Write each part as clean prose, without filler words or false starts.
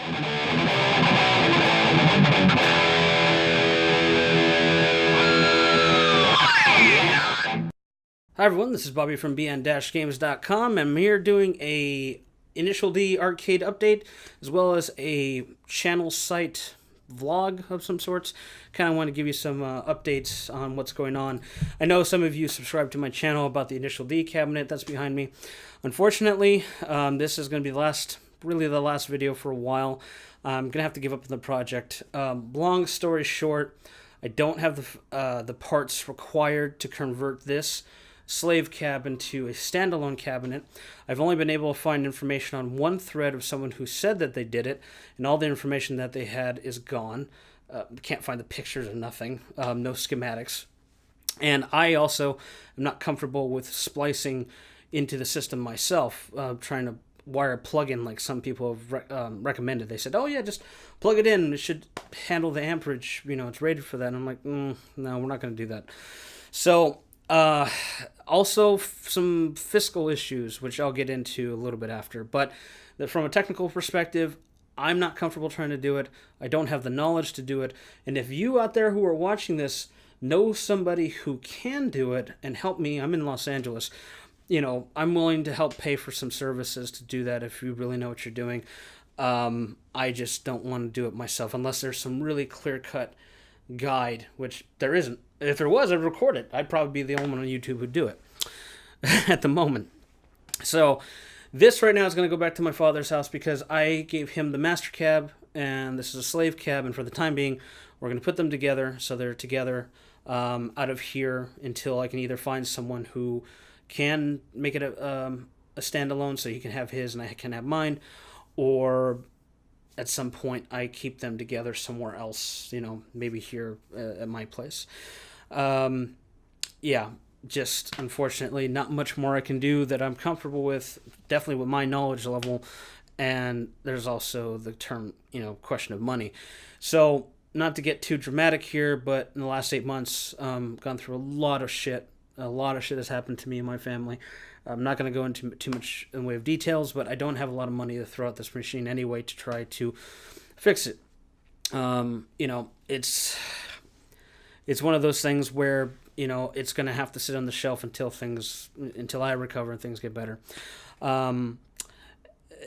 Hi everyone, this is Bobby from bn-games.com, and I'm here doing a Initial D arcade update, as well as a channel site vlog of some sorts. Kind of want to give you some updates on what's going on. I know some of you subscribe to my channel about the Initial D cabinet that's behind me. Unfortunately, this is going to be the last video for a while. I'm going to have to give up on the project. Long story short, I don't have the parts required to convert this slave cab into a standalone cabinet. I've only been able to find information on one thread of someone who said that they did it, and all the information that they had is gone. Can't find the pictures or nothing, no schematics. And I also am not comfortable with splicing into the system myself, trying to wire a plug-in like some people have recommended. They said, oh yeah, just plug it in, it should handle the amperage, it's rated for that. And I'm like, no, we're not going to do that. So also some fiscal issues, which I'll get into a little bit after. But from a technical perspective, I'm not comfortable trying to do it. I don't have the knowledge to do it. And if you out there who are watching this know somebody who can do it and help me, I'm in Los Angeles, I'm willing to help pay for some services to do that if you really know what you're doing. I just don't want to do it myself unless there's some really clear-cut guide, which there isn't. If there was, I'd record it. I'd probably be the only one on YouTube who'd do it at the moment. So this right now is going to go back to my father's house because I gave him the master cab and this is a slave cab, and for the time being we're going to put them together so they're together out of here until I can either find someone who can make it a standalone so he can have his and I can have mine, or at some point I keep them together somewhere else, maybe here at my place. Yeah, just unfortunately not much more I can do that I'm comfortable with, definitely with my knowledge level, and there's also the term, question of money. So not to get too dramatic here, but in the last 8 months, gone through a lot of shit. A lot of shit has happened to me and my family. I'm not going to go into too much in the way of details, but I don't have a lot of money to throw at this machine anyway to try to fix it. It's one of those things where, it's going to have to sit on the shelf until I recover and things get better. And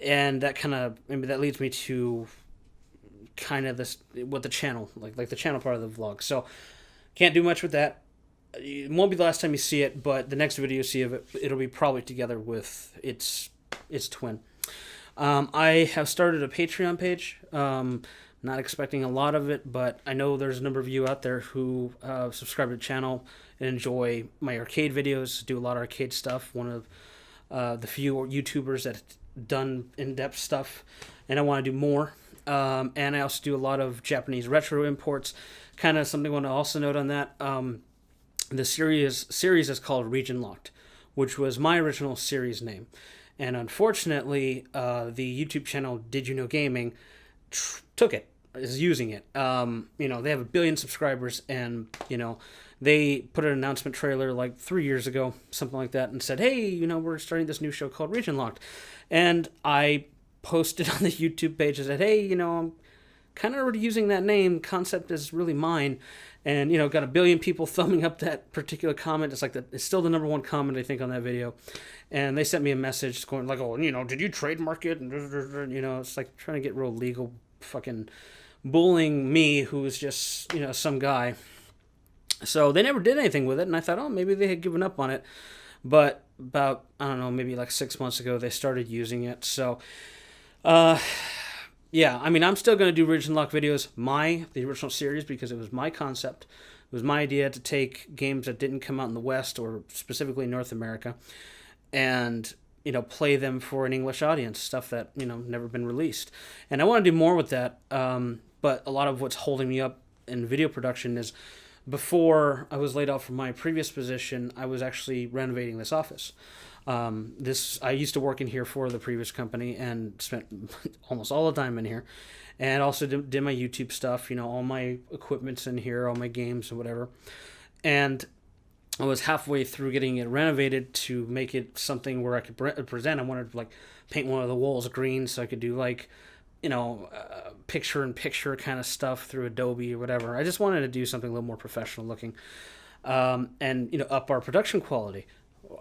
that that leads me to what the channel, like the channel part of the vlog. So can't do much with that. It won't be the last time you see it, but the next video you see of it, it'll be probably together with its twin. I have started a Patreon page. Not expecting a lot of it, but I know there's a number of you out there who subscribe to the channel and enjoy my arcade videos, do a lot of arcade stuff. One of the few YouTubers that done in-depth stuff, and I want to do more. And I also do a lot of Japanese retro imports. Kind of something I want to also note on that. The series is called Region Locked, which was my original series name. And unfortunately, the YouTube channel Did You Know Gaming took it, is using it. They have 1 billion subscribers, and, they put an announcement trailer like 3 years ago, something like that, and said, hey, we're starting this new show called Region Locked. And I posted on the YouTube page and said, hey, I'm kind of already using that name. Concept is really mine. And, got 1 billion people thumbing up that particular comment. It's still the #1 comment, I think, on that video. And they sent me a message going like, oh, did you trademark it? And, it's like trying to get real legal, fucking bullying me, who was just, some guy. So they never did anything with it. And I thought, oh, maybe they had given up on it. But about, I don't know, maybe like 6 months ago, they started using it. So, yeah, I'm still going to do Region Lock videos, the original series, because it was my concept. It was my idea to take games that didn't come out in the West, or specifically North America, and, play them for an English audience, stuff that, never been released. And I want to do more with that, but a lot of what's holding me up in video production is before I was laid off from my previous position, I was actually renovating this office. I used to work in here for the previous company and spent almost all the time in here, and also did my YouTube stuff, all my equipment's in here, all my games and whatever. And I was halfway through getting it renovated to make it something where I could present. I wanted to paint one of the walls green so I could do picture-in-picture kind of stuff through Adobe or whatever. I just wanted to do something a little more professional looking, and up our production quality.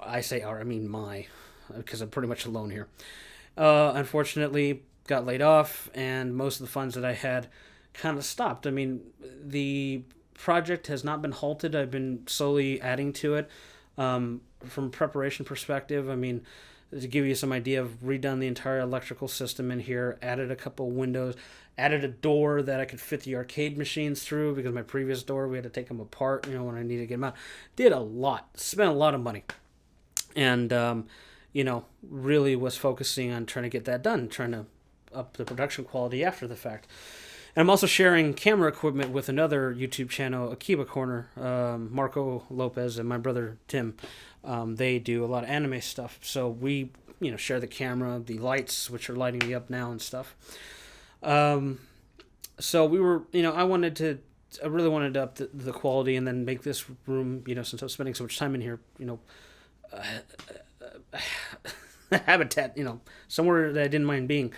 I say our, I mean my, because I'm pretty much alone here. Unfortunately, got laid off, and most of the funds that I had kind of stopped. I mean, the project has not been halted. I've been slowly adding to it. From a preparation perspective, I mean, to give you some idea, I've redone the entire electrical system in here, added a couple windows, added a door that I could fit the arcade machines through, because my previous door, we had to take them apart, when I needed to get them out. Did a lot, spent a lot of money. And, really was focusing on trying to get that done, trying to up the production quality after the fact. And I'm also sharing camera equipment with another YouTube channel, Akiba Corner, Marco Lopez and my brother Tim. They do a lot of anime stuff. So we, share the camera, the lights, which are lighting me up now and stuff. So we were, I really wanted to up the quality and then make this room, since I was spending so much time in here, habitat, somewhere that I didn't mind being.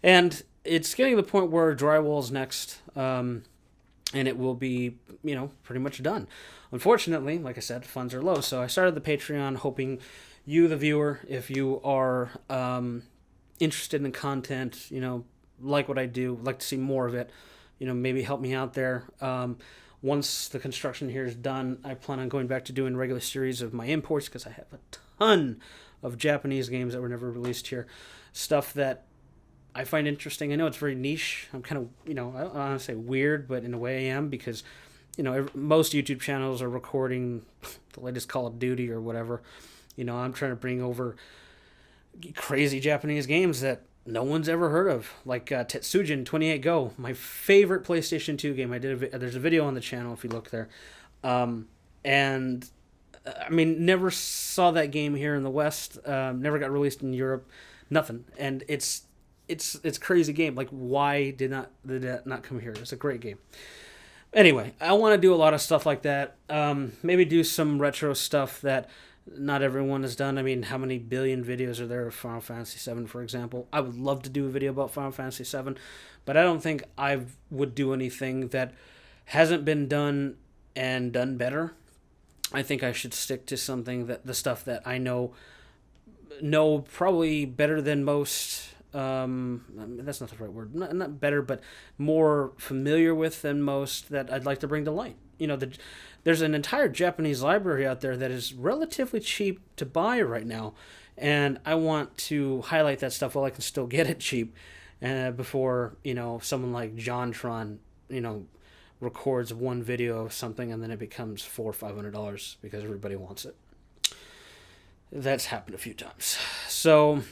And it's getting to the point where drywall's next, and it will be, pretty much done. Unfortunately, like I said, funds are low, so I started the Patreon hoping you, the viewer, if you are interested in content, like what I do, like to see more of it, maybe help me out there. Once the construction here is done, I plan on going back to doing regular series of my imports, because I have a ton of Japanese games that were never released here. Stuff that I find interesting. I know it's very niche. I'm kind of, I don't want to say weird, but in a way I am, because, most YouTube channels are recording the latest Call of Duty or whatever. I'm trying to bring over crazy Japanese games that no one's ever heard of, like Tetsujin 28 Go, my favorite PlayStation 2 game. There's a video on the channel if you look there. And I mean, never saw that game here in the West. Never got released in Europe. Nothing. And it's crazy game. Like, why did that not come here? It's a great game. Anyway, I want to do a lot of stuff like that. Maybe do some retro stuff that not everyone has done. I mean, how many billion videos are there of Final Fantasy VII, for example? I would love to do a video about Final Fantasy VII, but I don't think I would do anything that hasn't been done and done better. I think I should stick to something the stuff that I know probably better than most. That's not the right word. Not better, but more familiar with than most, that I'd like to bring to light. There's an entire Japanese library out there that is relatively cheap to buy right now, and I want to highlight that stuff while I can still get it cheap, before someone like JonTron, records one video of something and then it becomes $400 or $500 because everybody wants it. That's happened a few times. So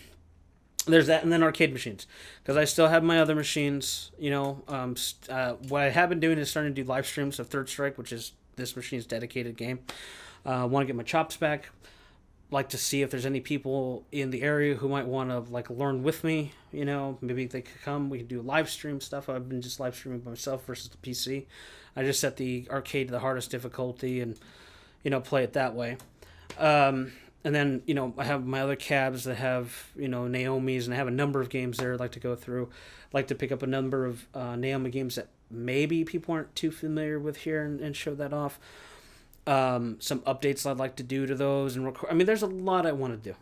there's that, and then arcade machines, because I still have my other machines. What I have been doing is starting to do live streams of Third Strike, which is this machine's dedicated game. Want to get my chops back. Like to see if there's any people in the area who might want to learn with me. Maybe they could come. We could do live stream stuff. I've been just live streaming by myself versus the PC. I just set the arcade to the hardest difficulty and play it that way. And then, I have my other cabs that have, Naomi's, and I have a number of games there I'd like to go through. I'd like to pick up a number of Naomi games that maybe people aren't too familiar with here and show that off. Some updates I'd like to do to those and record. I mean, there's a lot I want to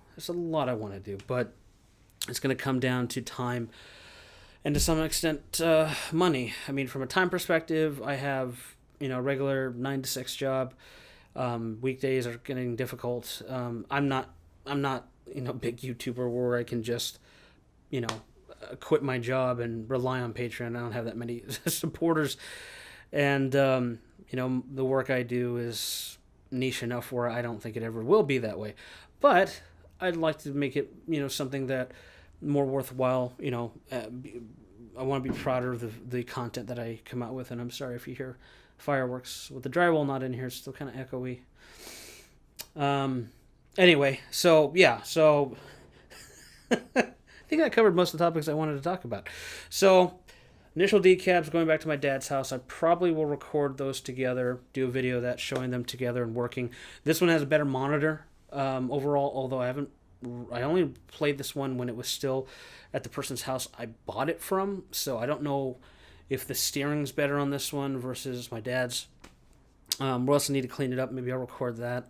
do. But it's going to come down to time and to some extent money. I mean, from a time perspective, I have, a regular 9 to 6 job. Weekdays are getting difficult. I'm not big YouTuber where I can just, quit my job and rely on Patreon. I don't have that many supporters. And, the work I do is niche enough where I don't think it ever will be that way. But I'd like to make it, something that more worthwhile, I want to be prouder of the content that I come out with. And I'm sorry if you hear fireworks with the drywall not in here. It's still kind of echoey. Anyway, so yeah, I think I covered most of the topics I wanted to talk about. So initial decaps, going back to my dad's house, I probably will record those together, do a video of that showing them together and working. This one has a better monitor overall, although I haven't I only played this one when it was still at the person's house I bought it from, so I don't know if the steering's better on this one versus my dad's. We also need to clean it up. Maybe I'll record that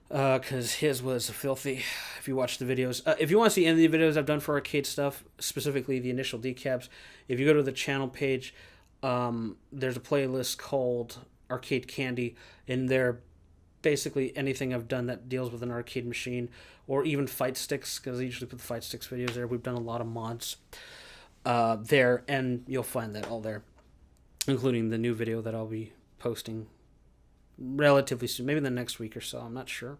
because his was filthy. If you watch the videos, if you want to see any of the videos I've done for arcade stuff, specifically the initial decaps, if you go to the channel page, there's a playlist called Arcade Candy, and there basically anything I've done that deals with an arcade machine or even fight sticks, because I usually put the fight sticks videos there. We've done a lot of mods there, and you'll find that all there, including the new video that I'll be posting relatively soon, maybe the next week or so. I'm not sure.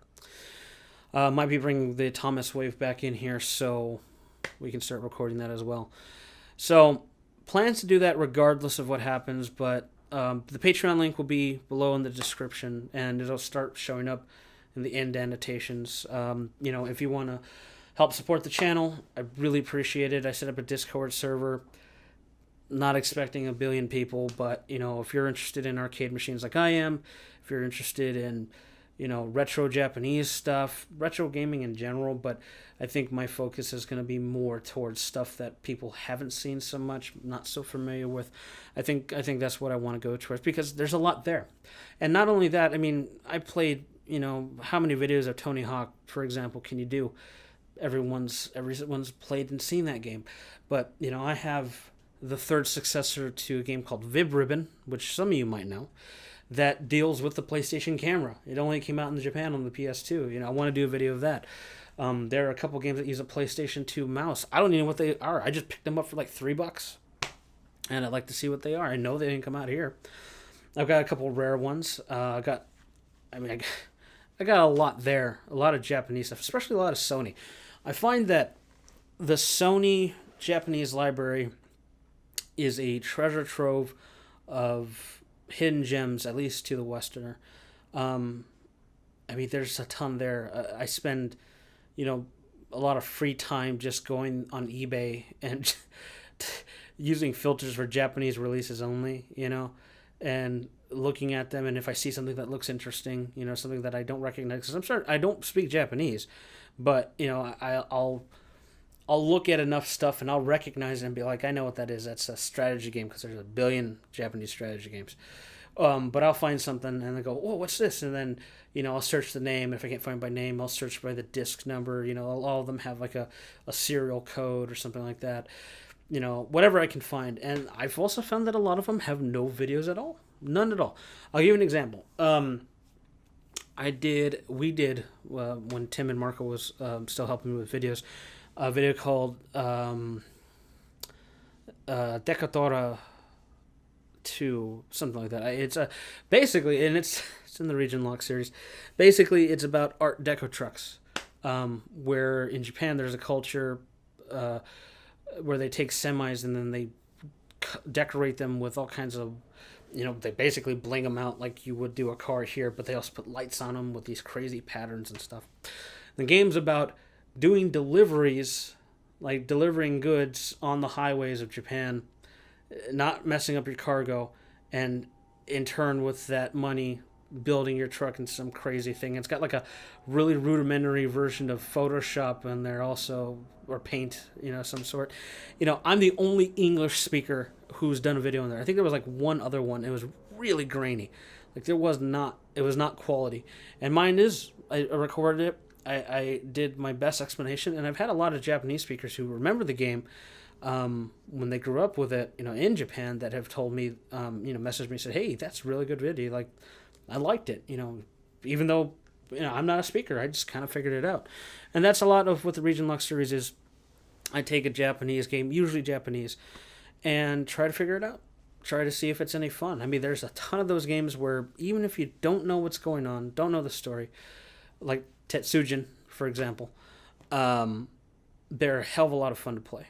Might be bringing the Thomas Wave back in here so we can start recording that as well. So plans to do that regardless of what happens, but the Patreon link will be below in the description, and it'll start showing up in the end annotations. If you want to help support the channel, I really appreciate it. I set up a Discord server, not expecting 1 billion people, but if you're interested in arcade machines like I am, if you're interested in retro Japanese stuff, retro gaming in general, but I think my focus is going to be more towards stuff that people haven't seen so much, not so familiar with. I think that's what I want to go towards, because there's a lot there. And not only that, I mean, I played, how many videos of Tony Hawk, for example, can you do? Everyone's played and seen that game. But, I have the third successor to a game called Vib Ribbon, which some of you might know, that deals with the PlayStation camera. It only came out in Japan on the PS2. I want to do a video of that. There are a couple games that use a PlayStation 2 mouse. I don't even know what they are. I just picked them up for like $3, and I'd like to see what they are. I know they didn't come out here. I've got a couple rare ones. I got a lot there, a lot of Japanese stuff, especially a lot of Sony. I find that the Sony Japanese library is a treasure trove of hidden gems, at least to the Westerner. There's a ton there. I spend, a lot of free time just going on eBay and using filters for Japanese releases only, and looking at them. And if I see something that looks interesting, something that I don't recognize, because I'm sorry, I don't speak Japanese, but, I'll look at enough stuff and I'll recognize it and be like, I know what that is. That's a strategy game, because there's 1 billion Japanese strategy games. But I'll find something and I go, oh, what's this? And then, I'll search the name. If I can't find by name, I'll search by the disc number. All of them have like a serial code or something like that. Whatever I can find. And I've also found that a lot of them have no videos at all. None at all. I'll give you an example. We did, when Tim and Marco was still helping me with videos, a video called Decatora 2, something like that. It's basically, and it's in the Region Lock series. Basically, it's about Art Deco trucks, where in Japan there's a culture where they take semis and then they decorate them with all kinds of, they basically bling them out like you would do a car here, but they also put lights on them with these crazy patterns and stuff. The game's about doing deliveries, like delivering goods on the highways of Japan, not messing up your cargo, and in turn with that money building your truck into some crazy thing. It's got like a really rudimentary version of Photoshop in there also, or Paint, some sort. I'm the only English speaker who's done a video in there. I think there was like one other one. It was really grainy. Like it was not quality. And mine is, I recorded it. I did my best explanation, and I've had a lot of Japanese speakers who remember the game when they grew up with it, in Japan, that have told me, messaged me and said, hey, that's a really good video. Like, I liked it, even though, I'm not a speaker. I just kind of figured it out. And that's a lot of what the Region Lock series is. I take a Japanese game, usually Japanese, and try to figure it out. Try to see if it's any fun. There's a ton of those games where even if you don't know what's going on, don't know the story, like Tetsujin, for example, they're a hell of a lot of fun to play,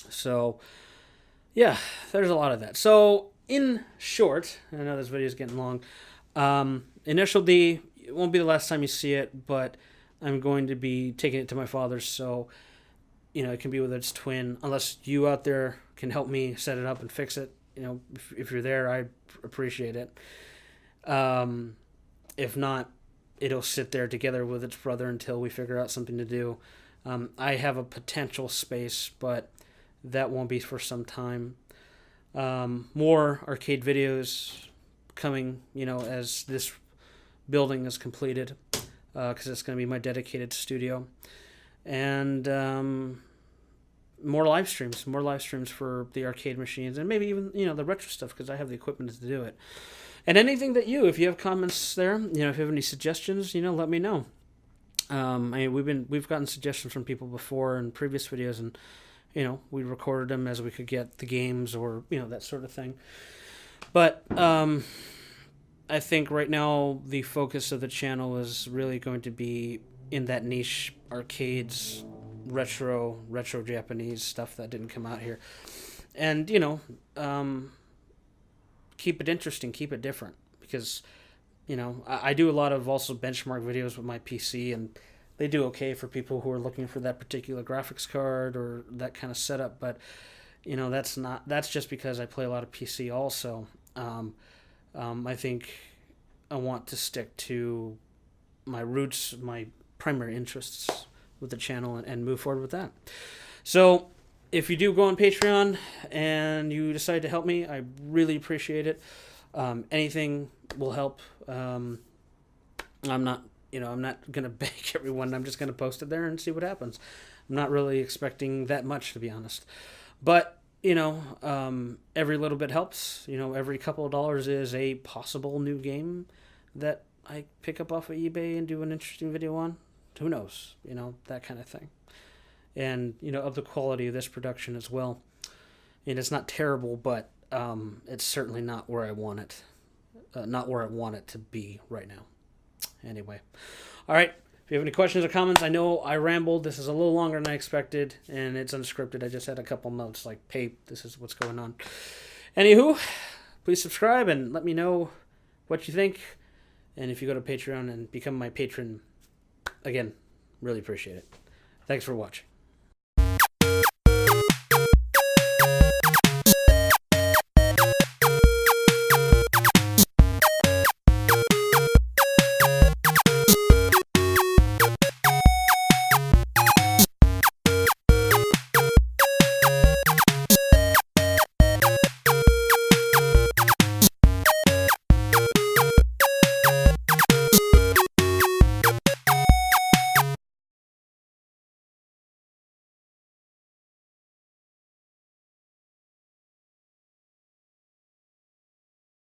So, yeah, there's a lot of that. So, in short, I know this video is getting long, Initial D, it won't be the last time you see it, but I'm going to be taking it to my father's, so, it can be with its twin, unless you out there can help me set it up and fix it. If you're there, I appreciate it. If not, it'll sit there together with its brother until we figure out something to do. I have a potential space, but that won't be for some time. More arcade videos coming, as this building is completed, because it's going to be my dedicated studio. And more live streams for the arcade machines, and maybe even the retro stuff, because I have the equipment to do it. And anything that if you have comments there, if you have any suggestions, let me know. We've gotten suggestions from people before in previous videos, and we recorded them as we could get the games or that sort of thing. But I think right now the focus of the channel is really going to be in that niche arcades, retro Japanese stuff that didn't come out here, and keep it interesting, keep it different, because I do a lot of also benchmark videos with my PC, and they do okay for people who are looking for that particular graphics card or that kind of setup. But that's just because I play a lot of PC also. I think I want to stick to my roots, my primary interests with the channel, and move forward with that. So if you do go on Patreon and you decide to help me, I really appreciate it. Anything will help. I'm not gonna beg everyone. I'm just gonna post it there and see what happens. I'm not really expecting that much, to be honest. But every little bit helps. Every couple of dollars is a possible new game that I pick up off of eBay and do an interesting video on. Who knows? That kind of thing. And of the quality of this production as well. And it's not terrible, but it's certainly not where I want it. Not where I want it to be right now. Anyway. All right. If you have any questions or comments, I know I rambled. This is a little longer than I expected, and it's unscripted. I just had a couple notes like, hey, this is what's going on. Anywho, please subscribe and let me know what you think. And if you go to Patreon and become my patron, again, really appreciate it. Thanks for watching.